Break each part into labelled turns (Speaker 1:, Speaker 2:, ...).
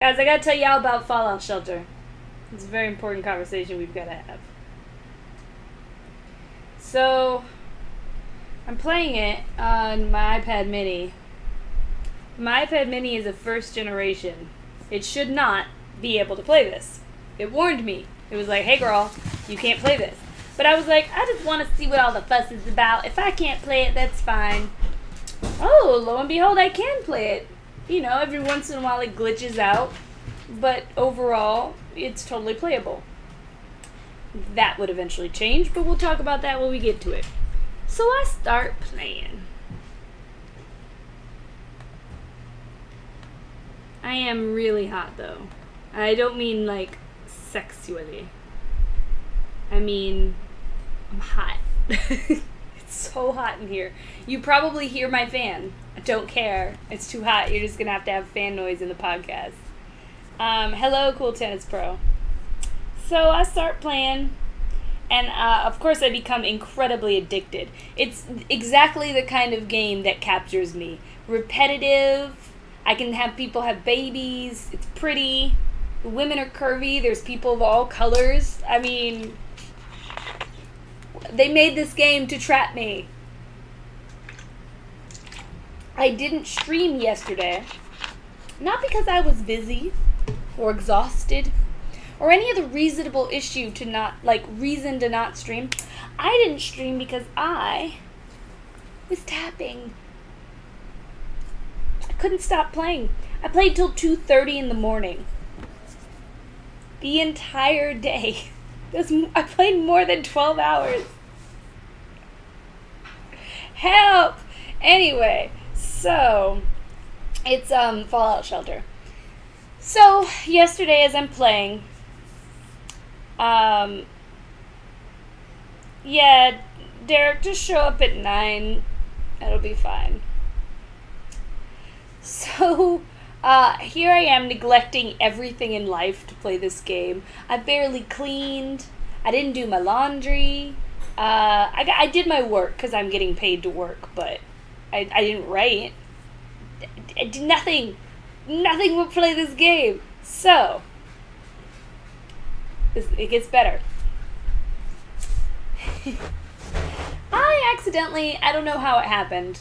Speaker 1: Guys, I gotta tell y'all about Fallout Shelter. It's a very important conversation we've gotta have. So, I'm playing it on my iPad mini. My iPad mini is a first generation. It should not be able to play this. It warned me. It was like, hey girl, you can't play this. But I was like, I just want to see what all the fuss is about. If I can't play it, that's fine. Oh, lo and behold, I can play it. You know, every once in a while it glitches out. But overall, it's totally playable. That would eventually change, but we'll talk about that when we get to it. So I start playing. I am really hot though. I don't mean like sexually. I mean, I'm hot. It's so hot in here. You probably hear my fan. I don't care. It's too hot. You're just gonna have to have fan noise in the podcast. Hello, Cool Tennis Pro. So I start playing, and of course I become incredibly addicted. It's exactly the kind of game that captures me. Repetitive. I can have people have babies. It's pretty. The women are curvy. There's people of all colors. I mean, they made this game to trap me. I didn't stream yesterday. Not because I was busy or exhausted or any other reasonable issue to not, reason to not stream. I didn't stream because I was tapping. I couldn't stop playing. I played till 2:30 in the morning. The entire day. I played more than 12 hours. Help! Anyway, so it's Fallout Shelter. So yesterday as I'm playing, yeah, Derek, just show up at 9. It'll be fine. So here I am neglecting everything in life to play this game. I barely cleaned. I didn't do my laundry. I did my work because I'm getting paid to work, but I didn't write. I did nothing. Nothing but play this game. So, it gets better. I don't know how it happened.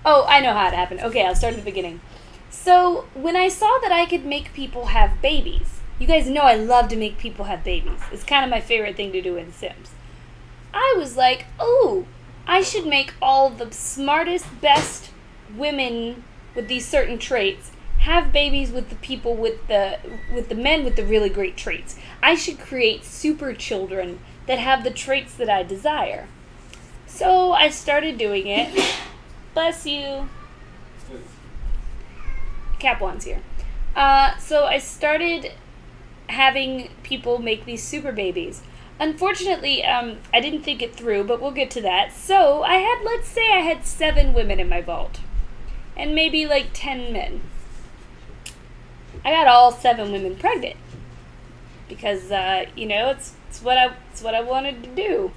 Speaker 1: Oh, I know how it happened. Okay, I'll start at the beginning. So, when I saw that I could make people have babies, you guys know I love to make people have babies. It's kind of my favorite thing to do in Sims. I was like, oh, I should make all the smartest, best women with these certain traits have babies with the people with the men with the really great traits. I should create super children that have the traits that I desire. So I started doing it. Bless you. Cap One's here. So I started having people make these super babies. Unfortunately, I didn't think it through, but we'll get to that. So let's say I had 7 women in my vault. And maybe like 10 men. I got all 7 women pregnant. Because, it's what I wanted to do.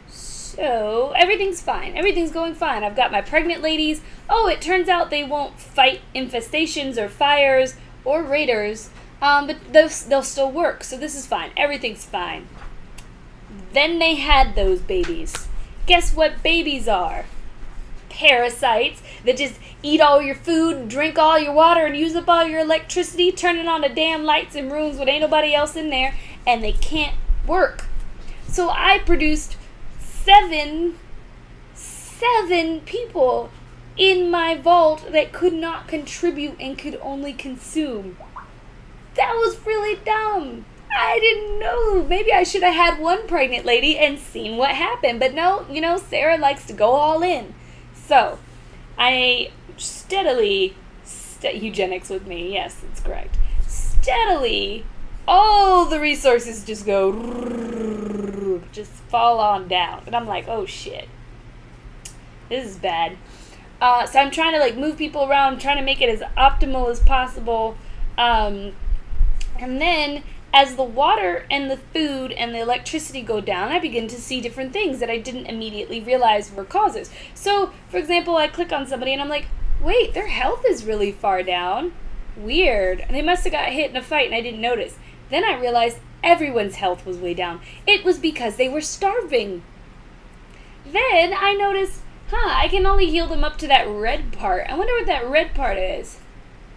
Speaker 1: So, everything's fine. Everything's going fine. I've got my pregnant ladies. Oh, it turns out they won't fight infestations or fires or raiders. But they'll still work. So this is fine. Everything's fine. Then they had those babies. Guess what babies are? Parasites that just eat all your food, drink all your water, and use up all your electricity, turning on the damn lights in rooms with ain't nobody else in there, and they can't work. So I produced 7 people in my vault that could not contribute and could only consume. That was really dumb. I didn't know. Maybe I should have had one pregnant lady and seen what happened. But no, Sarah likes to go all in. So, I steadily, eugenics with me, yes, that's correct. Steadily, all the resources just go, just fall on down. And I'm like, oh shit, this is bad. So I'm trying to move people around, trying to make it as optimal as possible. And then, as the water and the food and the electricity go down, I begin to see different things that I didn't immediately realize were causes. So, for example, I click on somebody and I'm like, wait, their health is really far down. Weird. They must have got hit in a fight and I didn't notice. Then I realized everyone's health was way down. It was because they were starving. Then I noticed, I can only heal them up to that red part. I wonder what that red part is.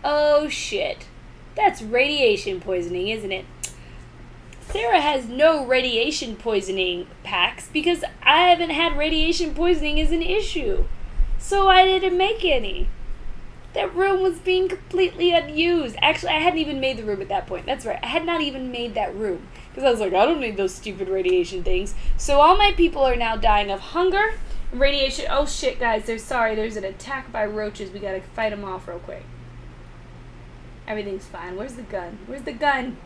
Speaker 1: Oh, shit. That's radiation poisoning, isn't it? Sarah has no radiation poisoning packs because I haven't had radiation poisoning as an issue. So I didn't make any. That room was being completely unused. Actually, I hadn't even made the room at that point. That's right. I had not even made that room. Because I was like, I don't need those stupid radiation things. So all my people are now dying of hunger, radiation. Oh shit, guys. There's an attack by roaches. We gotta fight them off real quick. Everything's fine. Where's the gun? Where's the gun?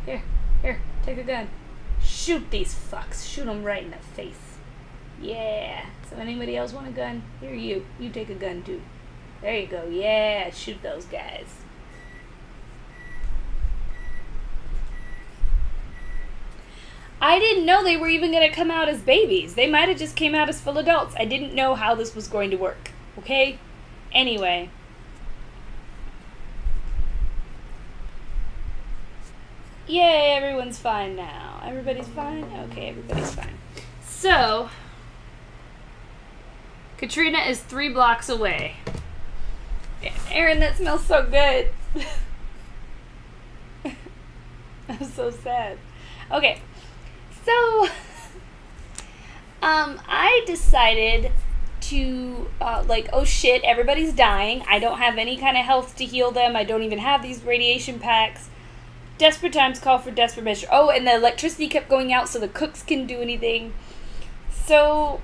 Speaker 1: Here, take a gun. Shoot these fucks. Shoot them right in the face. Yeah. So anybody else want a gun? Here, you take a gun too. There you go. Yeah, shoot those guys. I didn't know they were even going to come out as babies. They might have just came out as full adults. I didn't know how this was going to work. Okay? Anyway. Yay, everyone's fine now. Everybody's fine? Okay, everybody's fine. So, Katrina is 3 blocks away. Aaron, that smells so good. I'm so sad. Okay, so I decided to oh shit, everybody's dying. I don't have any kind of health to heal them. I don't even have these radiation packs. Desperate times call for desperate measures. Oh, and the electricity kept going out so the cooks couldn't do anything. So,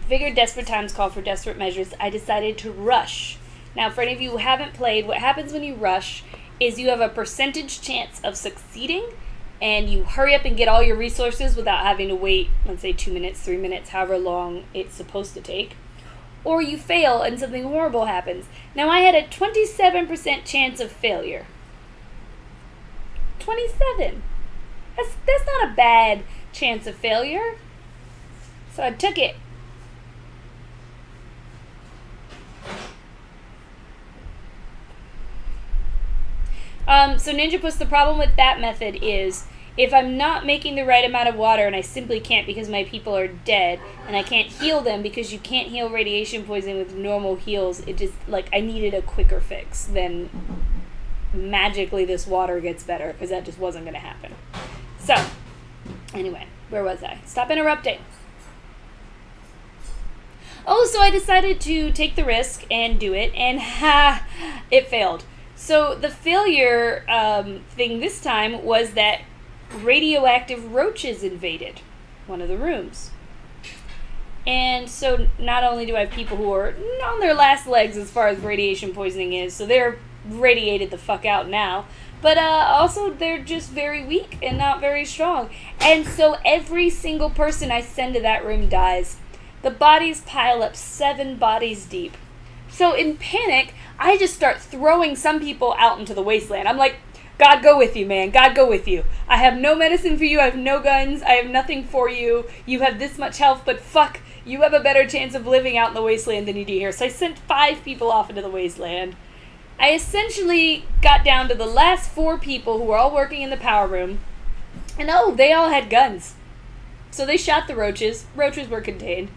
Speaker 1: figured desperate times call for desperate measures. I decided to rush. Now, for any of you who haven't played, what happens when you rush is you have a percentage chance of succeeding, and you hurry up and get all your resources without having to wait, let's say 2 minutes, 3 minutes, however long it's supposed to take. Or you fail and something horrible happens. Now, I had a 27% chance of failure. 27. That's not a bad chance of failure. So I took it. So Ninja Puss, the problem with that method is if I'm not making the right amount of water and I simply can't because my people are dead and I can't heal them because you can't heal radiation poisoning with normal heals, it just, I needed a quicker fix than magically this water gets better, because that just wasn't going to happen. So, anyway, where was I? Stop interrupting. Oh, so I decided to take the risk and do it, and it failed. So the failure thing this time was that radioactive roaches invaded one of the rooms. And so not only do I have people who are on their last legs as far as radiation poisoning is, so they're radiated the fuck out now, but also they're just very weak and not very strong. And so every single person I send to that room dies. The bodies pile up 7 bodies deep. So in panic, I just start throwing some people out into the wasteland. I'm like, God go with you, man. God go with you. I have no medicine for you. I have no guns. I have nothing for you. You have this much health, but fuck, you have a better chance of living out in the wasteland than you do here. So I sent 5 people off into the wasteland. I essentially got down to the last 4 people who were all working in the power room. And oh, they all had guns. So they shot the roaches. Roaches were contained.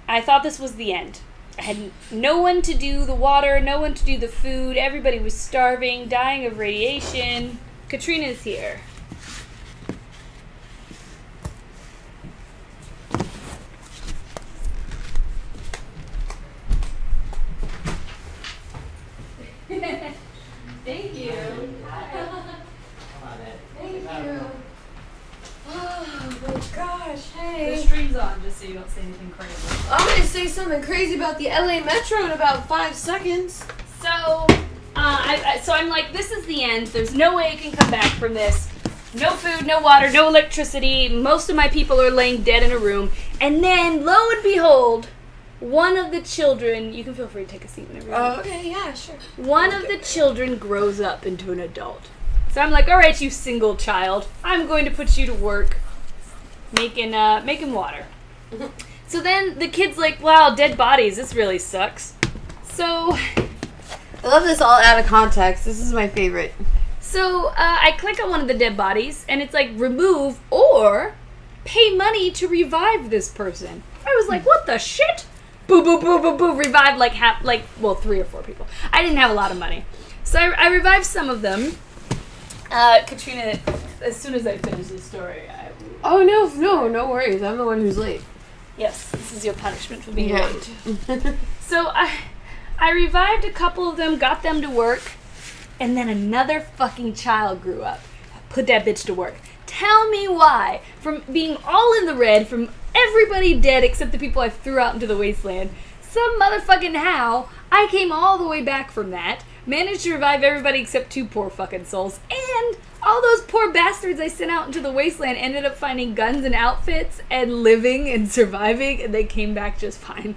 Speaker 1: I thought this was the end. I had no one to do the water, no one to do the food. Everybody was starving, dying of radiation. Katrina's here.
Speaker 2: Thank you. Thank you. Oh my gosh, hey.
Speaker 3: The stream's on, just so you don't say anything crazy.
Speaker 2: I'm gonna say something crazy about the LA Metro in about 5 seconds.
Speaker 1: So, so I'm like, this is the end. There's no way I can come back from this. No food, no water, no electricity. Most of my people are laying dead in a room. And then, lo and behold, one of the children, you can feel free to take a seat whenever you want.
Speaker 2: Oh, okay, yeah, sure.
Speaker 1: One of the children grows up into an adult. So I'm like, all right, you single child, I'm going to put you to work making water. So then the kid's like, wow, dead bodies, this really sucks. So
Speaker 2: I love this all out of context. This is my favorite.
Speaker 1: So I click on one of the dead bodies, and it's like, remove or pay money to revive this person. I was like, what the shit? Boo, boo, boo, boo, boo. Revived like 3 or 4 people. I didn't have a lot of money. So I revived some of them. Katrina, as soon as I finish this story, I will...
Speaker 2: Oh, no worries. I'm the one who's late.
Speaker 1: Yes, this is your punishment for being
Speaker 2: Yeah.
Speaker 1: late. So I revived a couple of them, got them to work, and then another fucking child grew up. Put that bitch to work. Tell me why, from being all in the red, from everybody dead except the people I threw out into the wasteland, some motherfucking how, I came all the way back from that, managed to revive everybody except 2 poor fucking souls, and all those poor bastards I sent out into the wasteland ended up finding guns and outfits and living and surviving, and they came back just fine.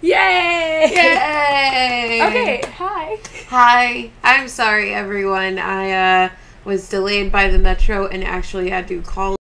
Speaker 1: Yay!
Speaker 2: Yay!
Speaker 1: Okay, hi.
Speaker 2: Hi. I'm sorry, everyone. I was delayed by the metro and actually had to call